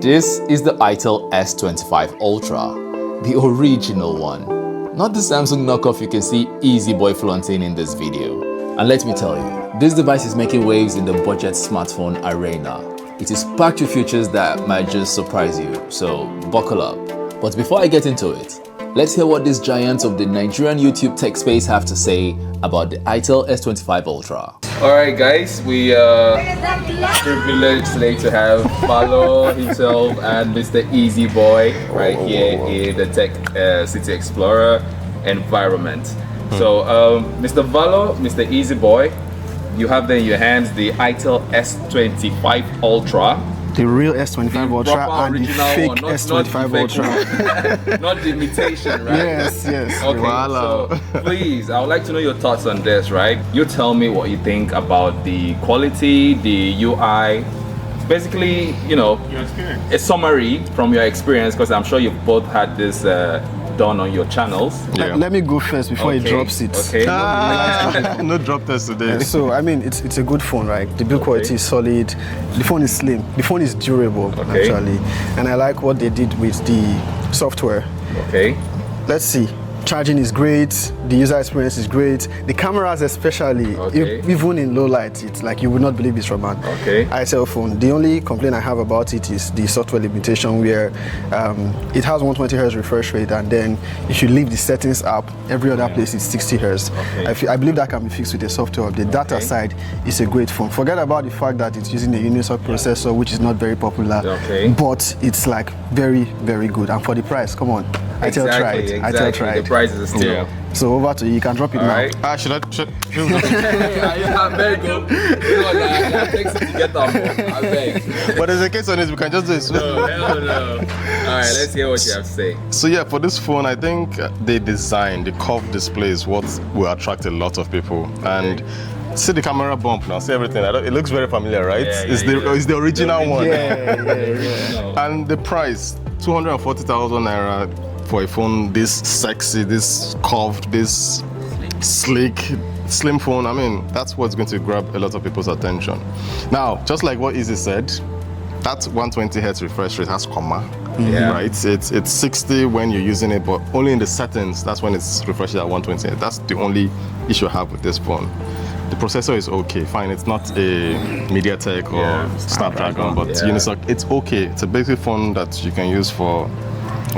This is the Itel S25 Ultra, the original one, not the Samsung knockoff you can see Easy Boy flaunting in this video. And let me tell you, this device is making waves in the budget smartphone arena. It is packed with features that might just surprise you, so buckle up. But before I get into it, let's hear what these giants of the Nigerian YouTube tech space have to say about the Itel S25 Ultra. Alright guys, we are privileged today to have Valo himself and Mr. Easy Boy right here in the Tech City Explorer environment. So Mr. Valo, Mr. Easy Boy, you have there in your hands the Itel S25 Ultra. The real S25 Ultra and the fake one, S25 Ultra. Not the imitation, right? Yes. Okay, so please, I would like to know your thoughts on this, right? You tell me what you think about the quality, the UI, basically, you know, your experience. A summary from your experience, because I'm sure you've both had this done on your channels. Let me go first before he drops it. Okay. No drop test today. So I mean, it's a good phone, right? The build quality is solid. The phone is slim. The phone is durable, actually, and I like what they did with the software. Okay. Let's see. Charging is great. The user experience is great. The cameras, especially, even in low light, it's like you would not believe it's from an Itel phone. The only complaint I have about it is the software limitation, where it has 120 Hz refresh rate, and then if you leave the settings up, every other place is 60 Hz. I believe that can be fixed with the software. The data side is a great phone. Forget about the fact that it's using a Unisoc processor, which is not very popular, but it's like very, very good. And for the price, come on. Itel tried. The price is a steal. So over to you. You can drop it now. Should I? Very good. That takes it to get them. I beg. But there's a case on this. We can just do it. No, hell no. All right, let's hear what you have to say. So yeah, for this phone, I think the curved display is what will attract a lot of people. And see the camera bump now. See everything. It looks very familiar, right? It's the original one. And the price, 240,000 naira. For a phone this sexy, this curved, this sleek, slim phone, I mean, that's what's going to grab a lot of people's attention. Now, just like what Izzy said, that 120 Hz refresh rate has comma, right? It's 60 when you're using it, but only in the settings, that's when it's refreshed at 120 Hz. That's the only issue I have with this phone. The processor is okay, fine. It's not a MediaTek or Snapdragon, but Unisoc, it's okay. It's a basic phone that you can use for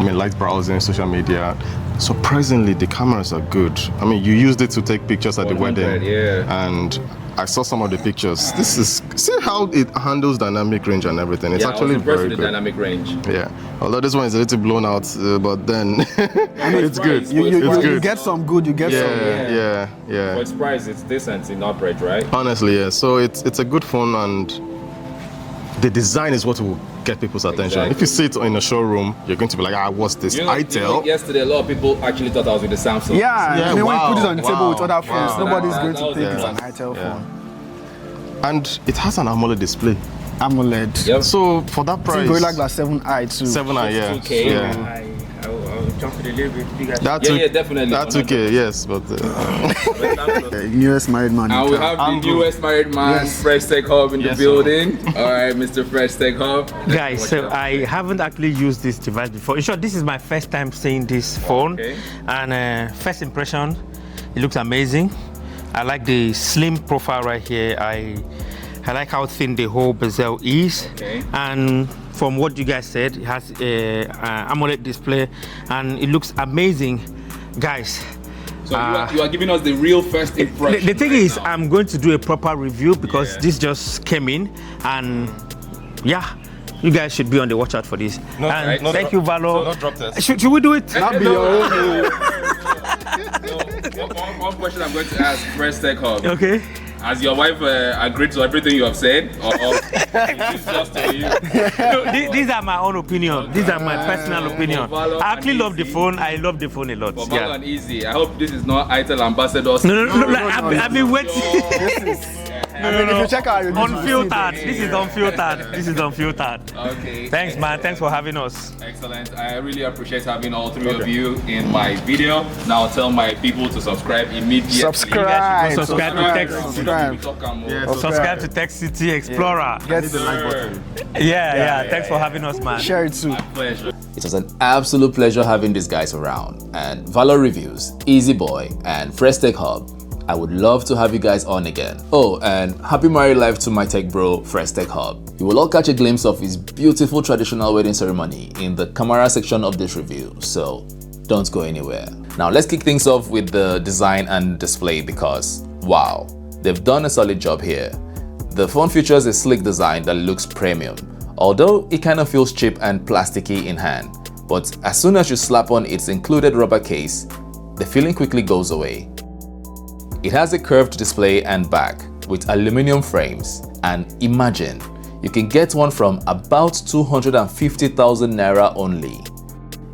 light browsing, social media. Surprisingly, the cameras are good. I mean, you used it to take pictures at the wedding, and I saw some of the pictures. See how it handles dynamic range and everything. It's actually very good. Dynamic range. Yeah, although this one is a little blown out, but then it's good. You get some good. You get some. Yeah. For its price, it's decent in upgrade, right? Honestly, yeah. So it's a good phone, and the design is what will get people's attention. If you see it in a showroom, you're going to be like, what's this? Itel? Yesterday, a lot of people actually thought I was with the Samsung. I mean, when you put it on the table with other phones, nobody's going to think it's an Itel phone. And it has an AMOLED display. AMOLED. Yep. So for that price, Gorilla Glass 7i too. 7i, 2K. I'll jump it a little bit bigger. Definitely. That's okay, yes, but newest married man. And we have the newest married man, Fresh Tech Hub in the building. All right, Mr. Fresh Tech Hub. Guys, so I haven't actually used this device before. In short, this is my first time seeing this phone, and first impression, it looks amazing. I like the slim profile right here. I like how thin the whole bezel is, and from what you guys said, it has a AMOLED display, and it looks amazing, guys. So you are giving us the real first impression. The thing is, I'm going to do a proper review because this just came in, and you guys should be on the watch out for this. Thank you, Valo. No drop test. Should we do it? Not be your own. One question I'm going to ask Fresh Tech Hub. Okay. Has your wife agreed to everything you have said, or is this just to you? No, these are my own opinion. These are my personal opinion. I actually love the phone. I love the phone a lot. For Valo and Easy, I hope this is not Itel ambassadors. No. I've been waiting. If you check out unfiltered. This is unfiltered. This is unfiltered. Okay. Thanks, man. Thanks for having us. Excellent. I really appreciate having all three of you in my video. Now I'll tell my people to subscribe immediately. Subscribe. Subscribe to Tech City. Subscribe to Tech City Explorer. Get the like button. Yeah. Thanks for having us, man. Share it too. My pleasure. It was an absolute pleasure having these guys around, and Valor Reviews, Easy Boy, and Fresh Tech Hub. I would love to have you guys on again. Oh, and happy married life to my tech bro, Fresh Tech Hub. You will all catch a glimpse of his beautiful traditional wedding ceremony in the camera section of this review, so don't go anywhere. Now let's kick things off with the design and display because, wow, they've done a solid job here. The phone features a sleek design that looks premium, although it kind of feels cheap and plasticky in hand. But as soon as you slap on its included rubber case, the feeling quickly goes away. It has a curved display and back with aluminum frames, and imagine, you can get one from about 250,000 Naira only.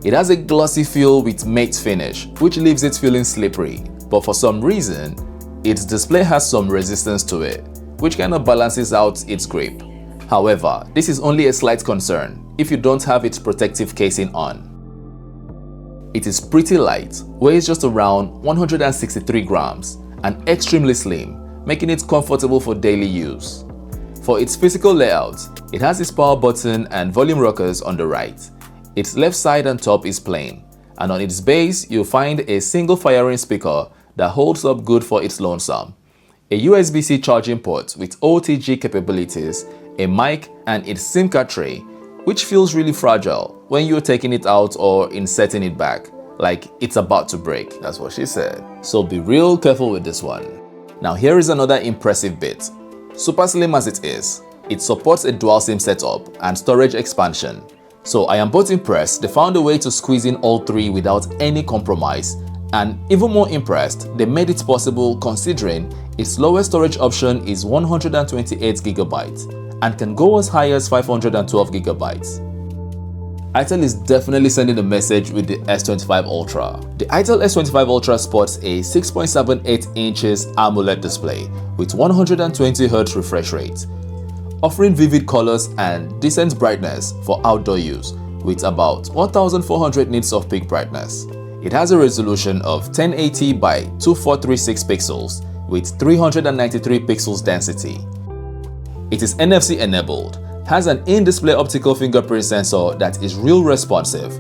It has a glossy feel with matte finish, which leaves it feeling slippery, but for some reason, its display has some resistance to it, which kind of balances out its grip. However, this is only a slight concern if you don't have its protective casing on. It is pretty light, weighs just around 163 grams, and extremely slim, making it comfortable for daily use. For its physical layout, it has its power button and volume rockers on the right. Its left side and top is plain, and on its base you'll find a single firing speaker that holds up good for its lonesome, a USB-C charging port with OTG capabilities, a mic, and its SIM card tray, which feels really fragile when you're taking it out or inserting it back, like it's about to break. That's what she said. So be real careful with this one. Now here is another impressive bit. Super slim as it is, it supports a dual SIM setup and storage expansion. So I am both impressed they found a way to squeeze in all three without any compromise, and even more impressed they made it possible considering its lowest storage option is 128GB and can go as high as 512GB. Itel is definitely sending a message with the S25 Ultra. The Itel S25 Ultra sports a 6.78 inches AMOLED display with 120Hz refresh rate, offering vivid colors and decent brightness for outdoor use with about 1400 nits of peak brightness. It has a resolution of 1080 by 2436 pixels with 393 pixels density. It is NFC enabled, has an in-display optical fingerprint sensor that is real responsive,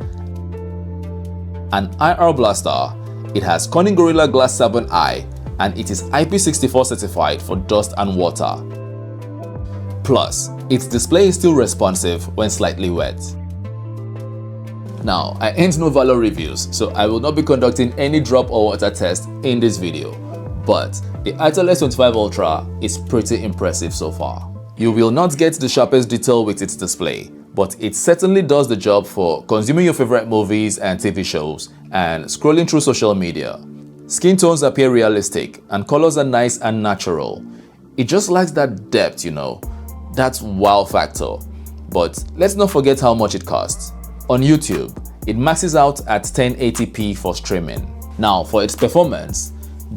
an IR blaster, it has Corning Gorilla Glass 7i, and it is IP64 certified for dust and water. Plus, its display is still responsive when slightly wet. Now, I ain't no Valor Reviews, so I will not be conducting any drop or water test in this video, but the Itel S25 Ultra is pretty impressive so far. You will not get the sharpest detail with its display, but it certainly does the job for consuming your favorite movies and TV shows and scrolling through social media. Skin tones appear realistic and colors are nice and natural. It just lacks that depth, you know, that wow factor. But let's not forget how much it costs. On YouTube, it maxes out at 1080p for streaming. Now for its performance,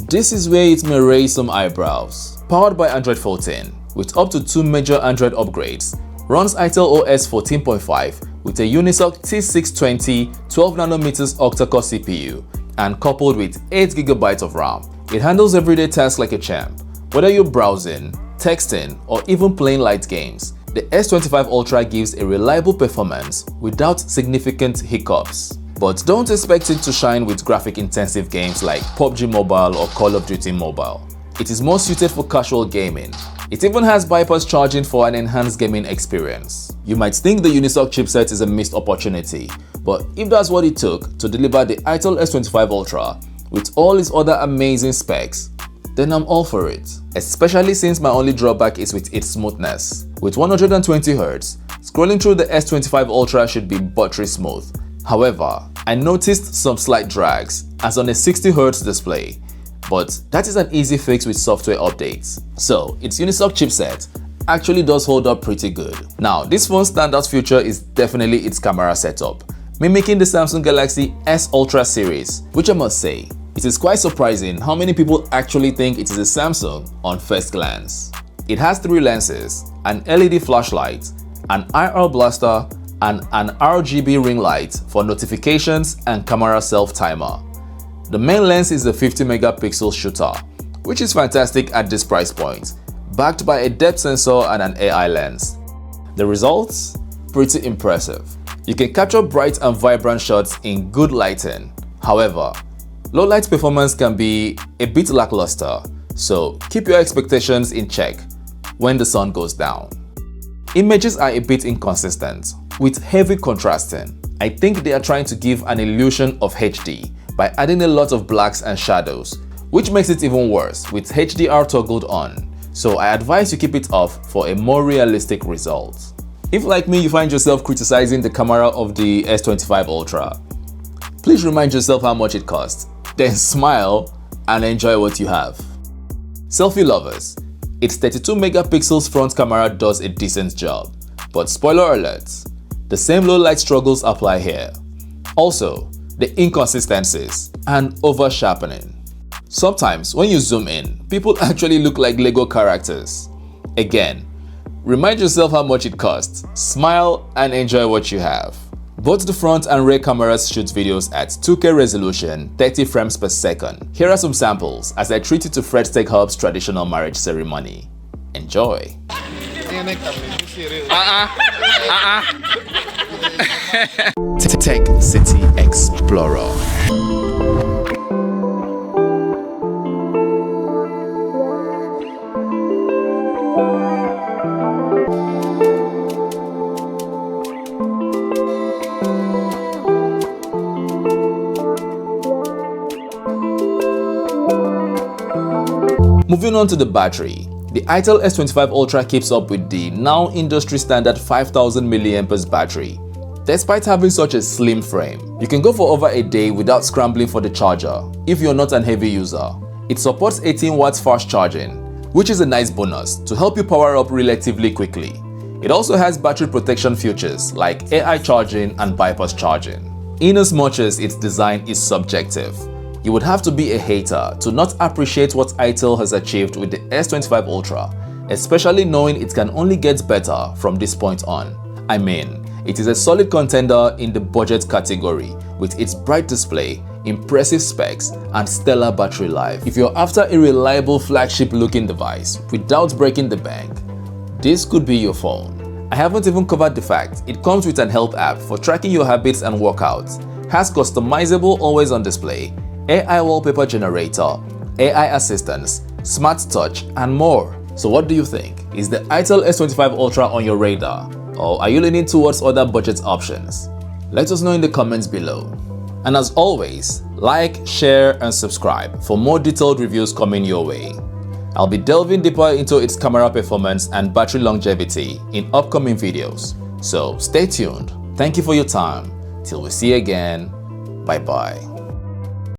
this is where it may raise some eyebrows. Powered by Android 14, with up to 2 major Android upgrades, runs Itel OS 14.5 with a Unisoc T620 12nm octa-core CPU and coupled with 8GB of RAM. It handles everyday tasks like a champ, whether you're browsing, texting, or even playing light games. The S25 Ultra gives a reliable performance without significant hiccups. But don't expect it to shine with graphic-intensive games like PUBG Mobile or Call of Duty Mobile. It is more suited for casual gaming. It even has bypass charging for an enhanced gaming experience. You might think the Unisoc chipset is a missed opportunity, but if that's what it took to deliver the Itel S25 Ultra with all its other amazing specs, then I'm all for it. Especially since my only drawback is with its smoothness. With 120Hz, scrolling through the S25 Ultra should be buttery smooth. However, I noticed some slight drags as on a 60Hz display, but that is an easy fix with software updates. So its Unisoc chipset actually does hold up pretty good. Now this phone's standout feature is definitely its camera setup, mimicking the Samsung Galaxy S Ultra series, which I must say, it is quite surprising how many people actually think it is a Samsung on first glance. It has 3 lenses, an LED flashlight, an IR blaster, and an RGB ring light for notifications and camera self-timer. The main lens is a 50 megapixel shooter, which is fantastic at this price point, backed by a depth sensor and an AI lens. The results? Pretty impressive. You can capture bright and vibrant shots in good lighting. However, low light performance can be a bit lackluster, so keep your expectations in check when the sun goes down. Images are a bit inconsistent, with heavy contrasting. I think they are trying to give an illusion of HD by adding a lot of blacks and shadows, which makes it even worse with HDR toggled on, so I advise you keep it off for a more realistic result. If like me you find yourself criticizing the camera of the S25 Ultra, please remind yourself how much it costs, then smile and enjoy what you have. Selfie lovers, its 32 megapixels front camera does a decent job, but spoiler alert, the same low light struggles apply here. Also, the inconsistencies and over sharpening. Sometimes when you zoom in, people actually look like Lego characters. Again, remind yourself how much it costs, smile and enjoy what you have. Both the front and rear cameras shoot videos at 2K resolution, 30 frames per second. Here are some samples as I treat you to Fred Tech Hub's traditional marriage ceremony. Enjoy! Tech City Explorer. Moving on to the battery, the Itel S25 Ultra keeps up with the now industry standard 5000 mAh battery. Despite having such a slim frame, you can go for over a day without scrambling for the charger if you're not a heavy user. It supports 18 watts fast charging, which is a nice bonus to help you power up relatively quickly. It also has battery protection features like AI charging and bypass charging. In as much as its design is subjective, you would have to be a hater to not appreciate what Itel has achieved with the S25 Ultra, especially knowing it can only get better from this point on. I mean, it is a solid contender in the budget category with its bright display, impressive specs, and stellar battery life. If you're after a reliable flagship-looking device without breaking the bank, this could be your phone. I haven't even covered the fact it comes with an help app for tracking your habits and workouts, has customizable always-on display, AI wallpaper generator, AI assistance, smart touch, and more. So what do you think? Is the Itel S25 Ultra on your radar? Or are you leaning towards other budget options? Let us know in the comments below. And as always, like, share, and subscribe for more detailed reviews coming your way. I'll be delving deeper into its camera performance and battery longevity in upcoming videos. So stay tuned. Thank you for your time. Till we see you again. Bye bye.